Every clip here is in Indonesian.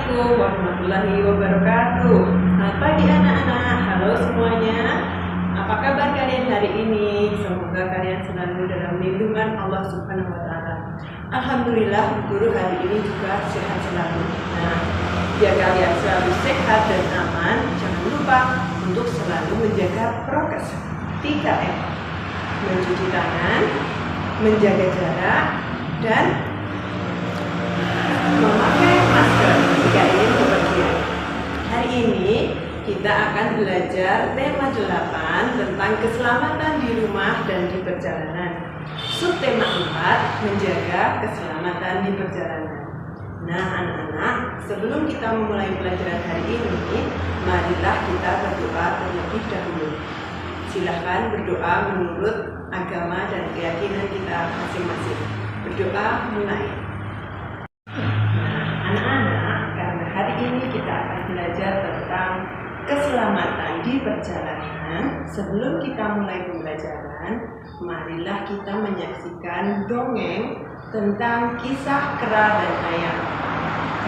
Assalamualaikum warahmatullahi wabarakatuh. Selamat pagi anak-anak. Halo semuanya. Apa kabar kalian hari ini? Semoga kalian selalu dalam lindungan Allah Subhanahu wa taala. Alhamdulillah guru hari ini juga sehat selalu. Nah, biar kalian selalu sehat dan aman, jangan lupa untuk selalu menjaga prokes 3M. Mencuci tangan, menjaga jarak, dan memakai masker jika ingin bepergian. Hari ini kita akan belajar tema 8 tentang keselamatan di rumah dan di perjalanan. Subtema 4, menjaga keselamatan di perjalanan. Nah anak-anak, sebelum kita memulai pelajaran hari ini, marilah kita berdoa terlebih dahulu. Silahkan berdoa menurut agama dan keyakinan kita masing-masing. Berdoa mulai. Anak-anak, karena hari ini kita akan belajar tentang keselamatan di perjalanan. Sebelum kita mulai pembelajaran, marilah kita menyaksikan dongeng tentang kisah kera dan ayam.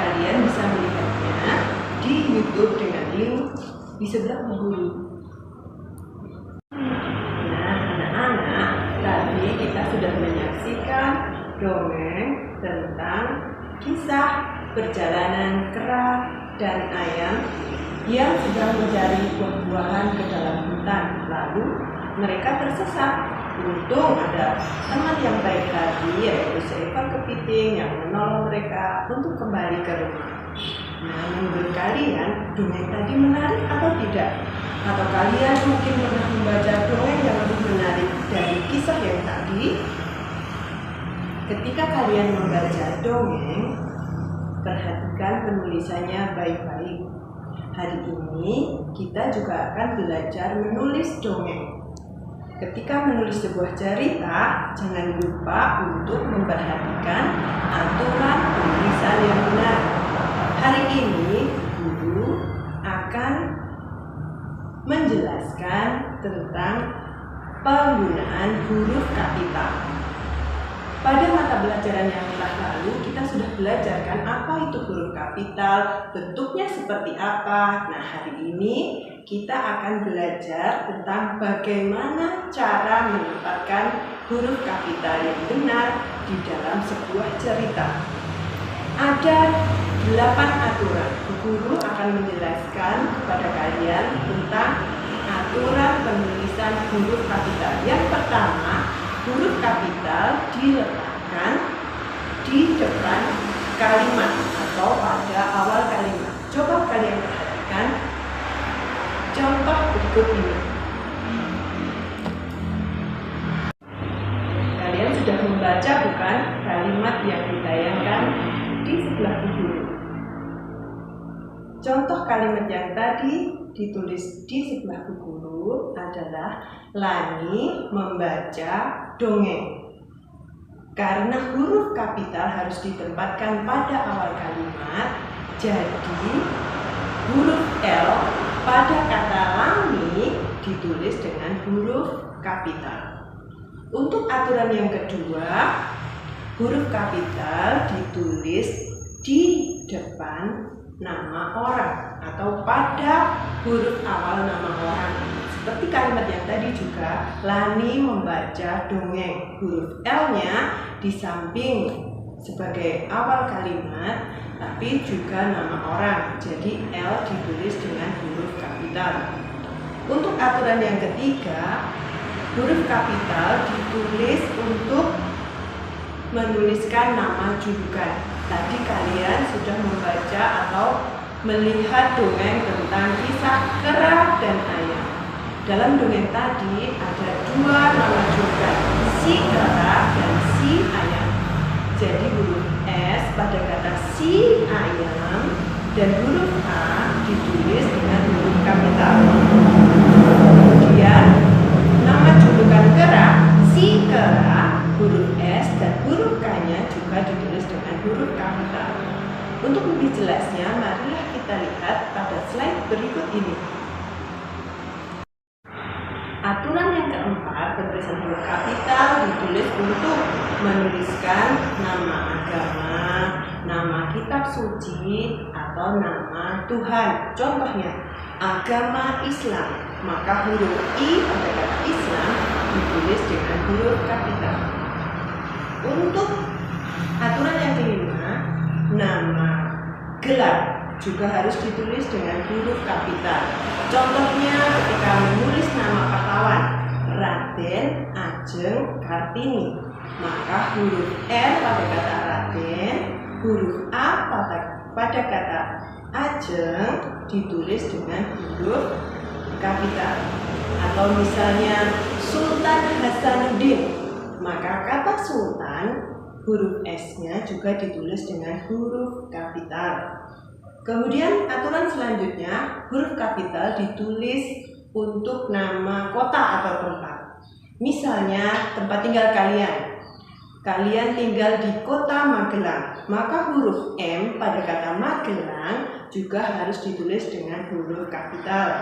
Kalian bisa melihatnya di YouTube dengan link di sebelah guru. Nah, anak-anak, tadi kita sudah menyaksikan dongeng tentang kisah perjalanan kera dan ayam yang sedang mencari buah-buahan ke dalam hutan. Lalu mereka tersesat. Untung ada teman yang baik tadi, yaitu seekor kepiting yang menolong mereka untuk kembali ke rumah. Nah, menurut kalian dongeng tadi menarik atau tidak? Atau kalian mungkin pernah membaca dongeng yang lebih menarik dari kisah yang tadi? Ketika kalian membaca dongeng, perhatikan penulisannya baik-baik. Hari ini kita juga akan belajar menulis dongeng. Ketika menulis sebuah cerita, jangan lupa untuk memperhatikan aturan penulisan yang benar. Hari ini guru akan menjelaskan tentang penggunaan huruf kapital. Pada mata pelajaran yang telah lalu, kita sudah belajarkan apa itu huruf kapital, bentuknya seperti apa. Nah, hari ini kita akan belajar tentang bagaimana cara menempatkan huruf kapital yang benar di dalam sebuah cerita. Ada 8 aturan. Guru akan menjelaskan kepada kalian tentang aturan penulisan huruf kapital. Yang pertama, huruf kapital diletakkan di depan kalimat atau pada awal kalimat. Coba kalian perhatikan contoh berikut ini. Kalian sudah membaca bukan kalimat yang ditayangkan di sebelah buku? Contoh kalimat yang tadi ditulis di sebelah buku guru adalah Lani membaca dongeng. Karena huruf kapital harus ditempatkan pada awal kalimat, jadi huruf L pada kata Lani ditulis dengan huruf kapital. Untuk aturan yang kedua, huruf kapital ditulis di depan nama orang atau pada huruf awal nama orang. Seperti kalimat yang tadi juga, Lani membaca dongeng. Huruf L-nya di samping sebagai awal kalimat, tapi juga nama orang. Jadi L ditulis dengan huruf kapital. Untuk aturan yang ketiga, huruf kapital ditulis untuk menuliskan nama julukan. Tadi kalian sudah membaca atau melihat dongeng tentang kisah kera dan ayam. Dalam dongeng tadi ada 2 nama julukan, si kera dan si ayam. Jadi huruf S pada kata si ayam dan huruf A ditulis dengan huruf kapital. Kemudian nama julukan kera, si kera, huruf S dan huruf K-nya juga ditulis dengan huruf kapital. Untuk lebih jelasnya, marilah kita lihat pada slide berikut ini. Aturan yang keempat, penulisan huruf kapital ditulis untuk menuliskan nama agama, nama kitab suci, atau nama Tuhan. Contohnya, agama Islam, maka huruf I pada kata Islam ditulis dengan huruf kapital. Untuk aturan yang kelima, nama gelar juga harus ditulis dengan huruf kapital. Contohnya ketika menulis nama pahlawan Raden Ajeng Kartini, maka huruf R pada kata Raden, huruf A pada kata Ajeng ditulis dengan huruf kapital. Atau misalnya Sultan Hasanuddin, maka kata Sultan huruf S-nya juga ditulis dengan huruf kapital. Kemudian aturan selanjutnya, huruf kapital ditulis untuk nama kota atau tempat. Misalnya tempat tinggal kalian. Kalian tinggal di kota Magelang, maka huruf M pada kata Magelang juga harus ditulis dengan huruf kapital.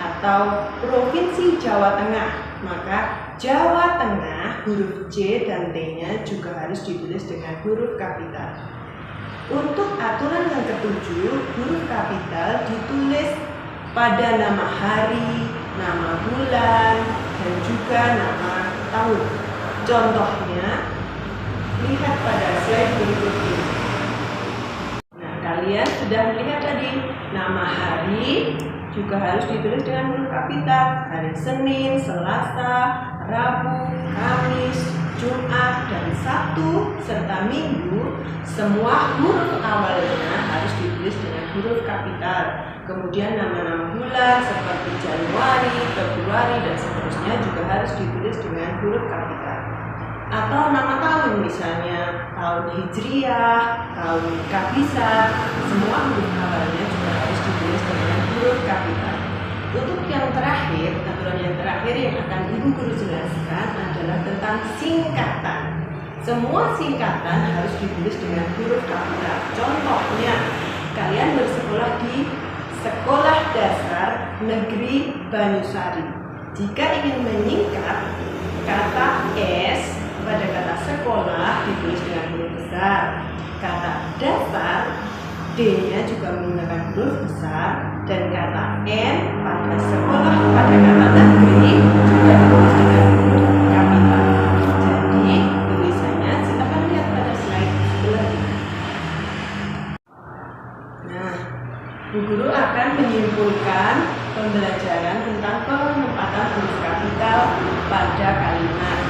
Atau Provinsi Jawa Tengah, maka Jawa Tengah huruf J dan T-nya juga harus ditulis dengan huruf kapital. Untuk aturan yang ketujuh, huruf kapital ditulis pada nama hari, nama bulan, dan juga nama tahun. Contohnya, lihat pada slide berikut ini. Nah, kalian sudah melihat tadi, nama hari juga harus ditulis dengan huruf kapital. Hari Senin, Selasa, Rabu, Kamis, Jumat, dan Sabtu, serta Minggu, semua huruf awalnya harus ditulis dengan huruf kapital. Kemudian nama-nama bulan seperti Januari, Februari, dan seterusnya juga harus ditulis dengan huruf kapital. Atau nama tahun, misalnya tahun Hijriah, tahun Kabisah, semua huruf awalnya juga harus ditulis dengan huruf kapital. Untuk yang terakhir, aturan yang terakhir yang akan Ibu Guru jelaskan adalah tentang singkatan. Semua singkatan harus ditulis dengan huruf kapital. Contohnya, kalian bersekolah di Sekolah Dasar Negeri Banyusari. Jika ingin menyingkat, kata S pada kata sekolah ditulis dengan huruf besar. Kata dasar, D-nya juga menggunakan huruf besar, dan kata N pada sekolah pada kata negeri juga ditulis dengan huruf kapital. Jadi tulisannya silakan lihat pada slide sebelah ini. Nah, Bu Guru akan menyimpulkan pembelajaran tentang penempatan huruf kapital pada kalimat.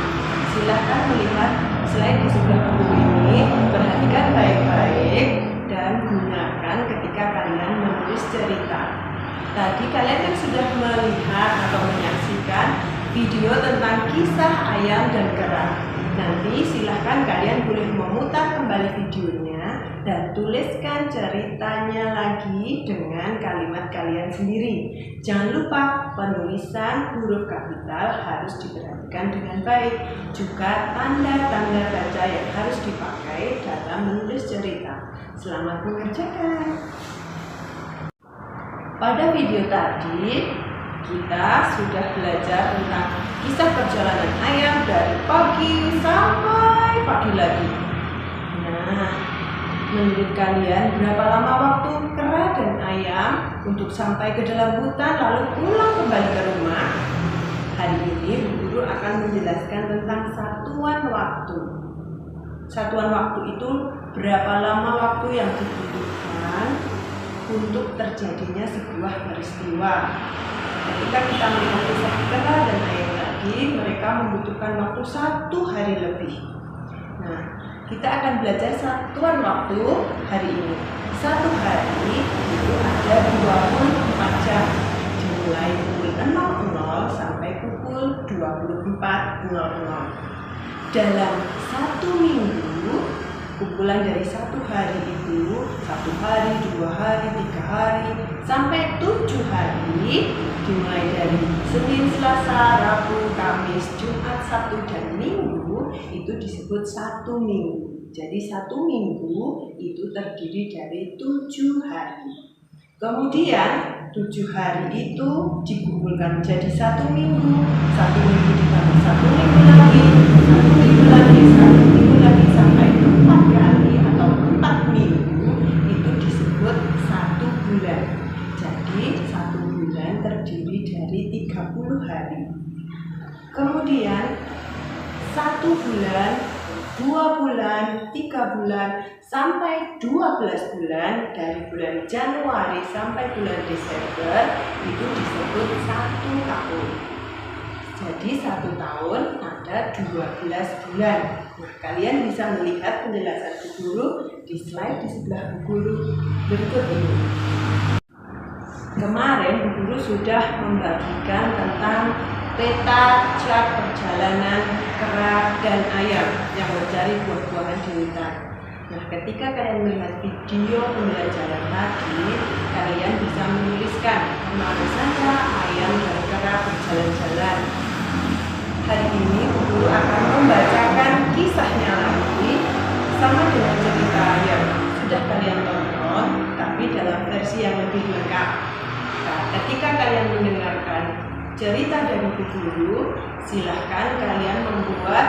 Silahkan melihat slide di sebelah buku ini, perhatikan baik-baik dan gunakan ketika kalian menulis cerita. Tadi kalian kan sudah melihat atau menyaksikan video tentang kisah ayam dan kera. Nanti silahkan kalian boleh memutar kembali videonya dan tuliskan ceritanya lagi dengan kalimat kalian sendiri. Jangan lupa penulisan huruf kapital harus diperhatikan dengan baik. Juga tanda-tanda baca yang harus dipakai dalam menulis cerita. Selamat mengerjakan. Pada video tadi kita sudah belajar tentang kisah perjalanan ayam dari pagi sampai pagi lagi. Nah, menurut kalian berapa lama waktu kera dan ayam untuk sampai ke dalam hutan lalu pulang kembali ke rumah? Hari ini Bu Guru akan menjelaskan tentang satuan waktu. Satuan waktu itu berapa lama waktu yang dibutuhkan untuk terjadinya sebuah peristiwa. Ketika kita melihat kisah kera dan ayam tadi, mereka membutuhkan waktu 1 hari lebih. Nah, kita akan belajar satuan waktu hari ini. 1 hari itu ada 24 jam, dimulai pukul 00 sampai pukul 24.00. Dalam 1 minggu, kumpulan dari 1 hari itu 1 hari, 2 hari, 3 hari, sampai 7 hari, dimulai dari Senin, Selasa, Rabu, Kamis, Jumat, Sabtu, dan Minggu, itu disebut 1 minggu. Jadi 1 minggu itu terdiri dari 7 hari. Kemudian 7 hari itu dikumpulkan menjadi 1 minggu. 1 minggu ditambah 1 minggu lagi, 1 minggu lagi, 1 minggu lagi, sampai 4 kali atau 4 minggu, itu disebut 1 dari 30 hari. Kemudian 1 bulan, 2 bulan, 3 bulan, sampai 12 bulan dari bulan Januari sampai bulan Desember itu disebut 1 tahun. Jadi 1 tahun ada 12 bulan. Nah, kalian bisa melihat penjelasan Bu Guru di slide di sebelah Bu Guru berikut ini. Kemarin Bu Guru sudah membagikan tentang peta chart perjalanan kera dan ayam yang mencari buah-buahan di hutan. Nah, ketika kalian melihat video pembelajaran tadi, kalian bisa menuliskan kemana saja ayam dan kera berjalan-jalan. Hari ini Bu Guru akan membacakan kisahnya lagi sama dengan cerita yang sudah kalian tonton, tapi dalam versi yang lebih lengkap. Nah, ketika kalian mendengarkan cerita dari Bu Guru, silahkan kalian membuat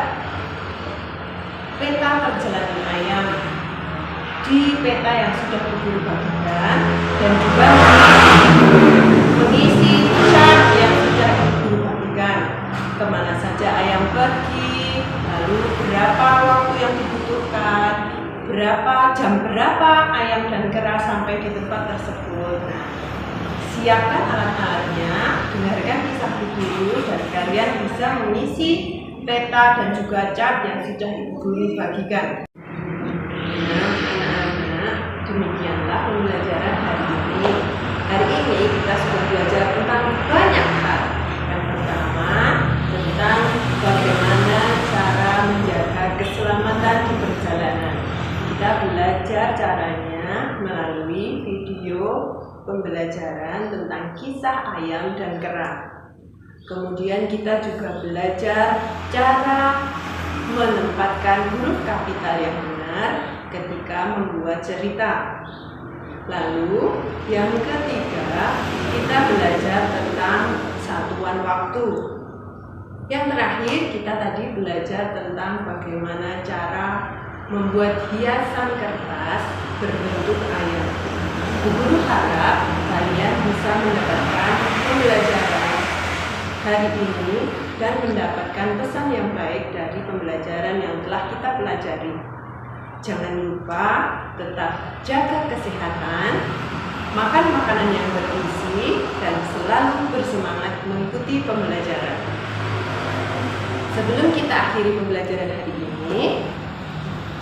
peta perjalanan ayam di peta yang sudah Bu Guru bagikan dan juga mengisi chart yang sudah Bu Guru bagikan. Kemana saja ayam pergi, lalu berapa waktu yang dibutuhkan, jam berapa ayam dan kera sampai di tempat tersebut. Nah, siapkan alat-alatnya, dengarkan kisah Bu Guru, dan kalian bisa mengisi peta dan juga chart yang sudah Ibu Guru bagikan. Nah, anak-anak, demikianlah pembelajaran hari ini. Hari ini kita sudah belajar tentang banyak hal. Yang pertama, tentang bagaimana cara menjaga keselamatan di perjalanan. Kita belajar caranya melalui video pembelajaran tentang kisah ayam dan kera. Kemudian kita juga belajar cara menempatkan huruf kapital yang benar ketika membuat cerita. Lalu yang ketiga, kita belajar tentang satuan waktu. Yang terakhir, kita tadi belajar tentang bagaimana cara membuat hiasan kertas berbentuk ayam. Bu Guru harap kalian bisa mendapatkan pembelajaran hari ini dan mendapatkan pesan yang baik dari pembelajaran yang telah kita pelajari. Jangan lupa tetap jaga kesehatan, makan makanan yang bergizi, dan selalu bersemangat mengikuti pembelajaran. Sebelum kita akhiri pembelajaran hari ini,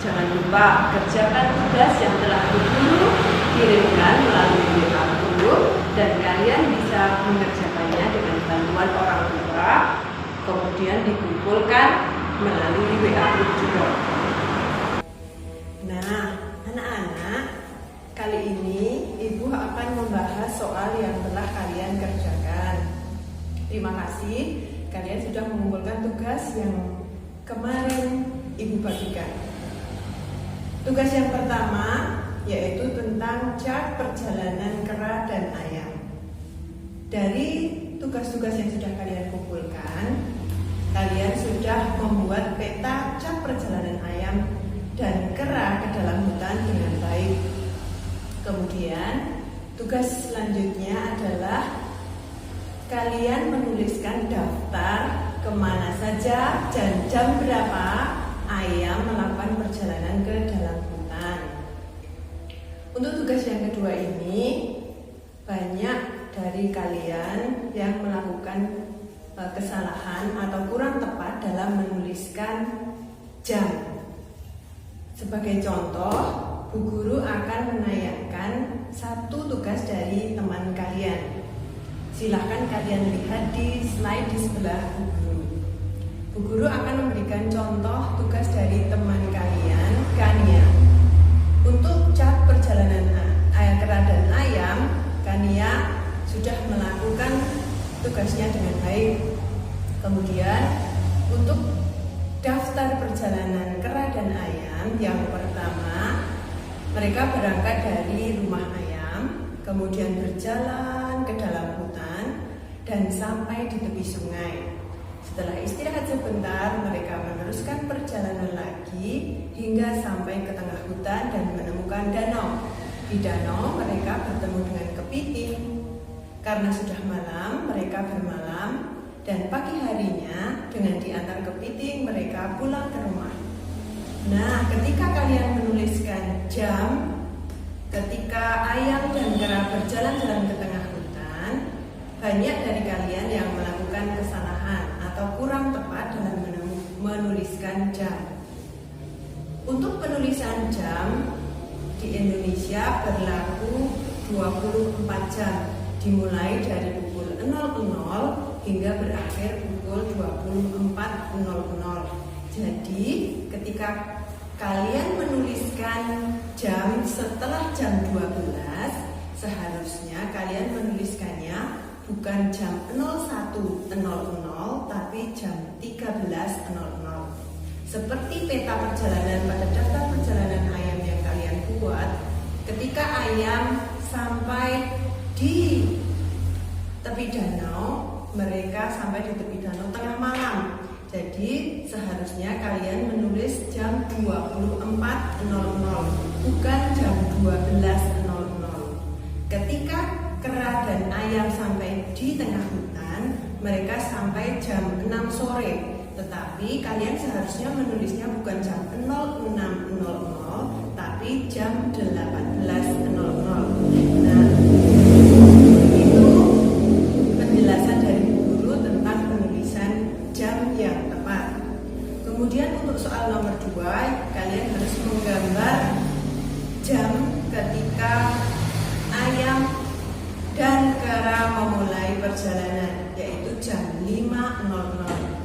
jangan lupa kerjakan tugas yang telah Bu Guru kirimkan melalui WA Guru, dan kalian bisa mengerjakannya dengan bantuan orang tua, kemudian dikumpulkan melalui WA Guru juga. Nah, anak-anak, kali ini Ibu akan membahas soal yang telah kalian kerjakan. Terima kasih, kalian sudah mengumpulkan tugas yang kemarin Ibu bagikan. Tugas yang pertama yaitu tentang chart perjalanan kera dan ayam. Dari tugas-tugas yang sudah kalian kumpulkan, kalian sudah membuat peta chart perjalanan ayam dan kera ke dalam hutan dengan baik. Kemudian tugas selanjutnya adalah kalian menuliskan daftar kemana saja dan jam berapa ayam melakukan perjalanan ke dalam hutan. Untuk tugas yang kedua ini, banyak dari kalian yang melakukan kesalahan atau kurang tepat dalam menuliskan jam. Sebagai contoh, Bu Guru akan menayangkan satu tugas dari teman kalian. Silahkan kalian lihat di slide di sebelah Bu Guru. Bu Guru akan memberikan contoh tugas dari teman kalian, Kania. Untuk chart perjalanan kera dan ayam, Kania sudah melakukan tugasnya dengan baik. Kemudian untuk daftar perjalanan kera dan ayam, yang pertama mereka berangkat dari rumah ayam, kemudian berjalan ke dalam hutan dan sampai di tepi sungai. Setelah istirahat sebentar, mereka meneruskan perjalanan lagi hingga sampai ke tengah hutan dan menemukan danau. Di danau mereka bertemu dengan kepiting. Karena sudah malam, mereka bermalam, dan pagi harinya dengan diantar kepiting mereka pulang ke rumah. Nah, ketika kalian menuliskan jam, ketika ayam dan kera berjalan-jalan ke tengah hutan, banyak dari kalian yang melakukan kesalahan atau kurang tepat dalam menuliskan jam. Untuk penulisan jam di Indonesia berlaku 24 jam, dimulai dari pukul 00 hingga berakhir pukul 24.00. Jadi ketika kalian menuliskan jam setelah jam 12, seharusnya kalian menuliskannya bukan jam 01.00 tapi jam 13.00. Seperti peta perjalanan pada daftar perjalanan ayam yang kalian buat, ketika ayam sampai di tepi danau, mereka sampai di tepi danau tengah malam. Jadi seharusnya kalian menulis jam 24.00 bukan jam 12.00. Ketika kera dan ayam sampai di tengah hutan, mereka sampai jam 6 sore. Tetapi kalian seharusnya menulisnya bukan jam 06.00 tapi jam 18.00. Nah, itu penjelasan dari guru tentang penulisan jam yang tepat. Kemudian untuk soal nomor 2, kalian harus menggambar jam ketika ayam dan kera memulai perjalanan, yaitu jam 5.00.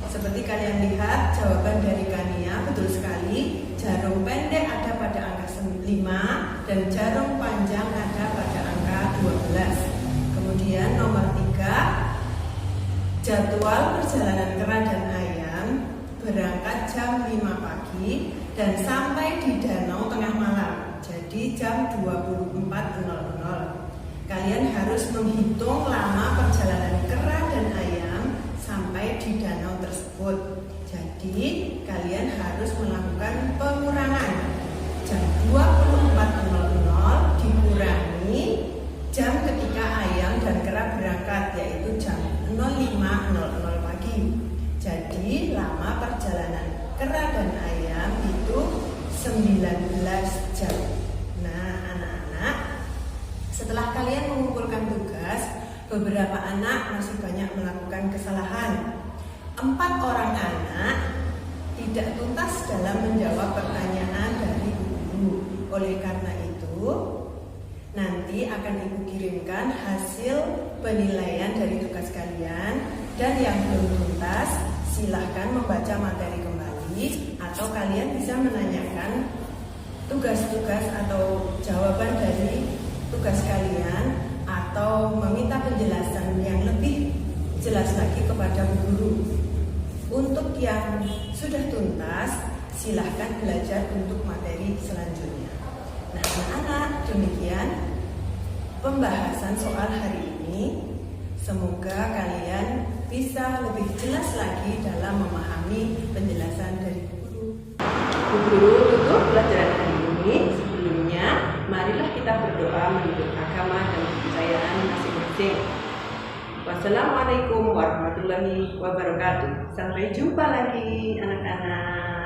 Seperti kalian lihat jawaban dari Kania, betul sekali. Jarum pendek ada pada angka 5 dan jarum panjang ada pada angka 12. Kemudian nomor 3, jadwal perjalanan kera dan ayam berangkat jam 5 pagi dan sampai di danau tengah malam, jadi jam 24.00. Kalian harus menghitung lama perjalanan kera dan ayam sampai di danau tersebut. Jadi kalian harus melakukan pengurangan. Jam 24.00 dikurangi jam ketika ayam dan kera berangkat, yaitu jam 05.00 pagi. Jadi lama perjalanan kera dan ayam itu 19 jam. Nah, anak-anak, setelah kalian mengumpulkan tugas, beberapa anak masih banyak melakukan kesalahan. 4 orang anak tidak tuntas dalam menjawab pertanyaan dari guru. Oleh karena itu, nanti akan Ibu kirimkan hasil penilaian dari tugas kalian, dan yang belum tuntas silahkan membaca materi kembali, atau kalian bisa menanyakan tugas-tugas atau jawaban dari tugas kalian, atau meminta penjelasan yang lebih jelas lagi kepada guru. Untuk yang sudah tuntas, silahkan belajar untuk materi selanjutnya. Nah, anak-anak, demikian pembahasan soal hari ini. Semoga kalian bisa lebih jelas lagi dalam memahami penjelasan dari guru. Guru tutup pelajaran hari ini. Sebelumnya, marilah kita berdoa menurut agama dan kepercayaan masing-masing. Wassalamualaikum warahmatullahi wabarakatuh. Sampai jumpa lagi anak-anak.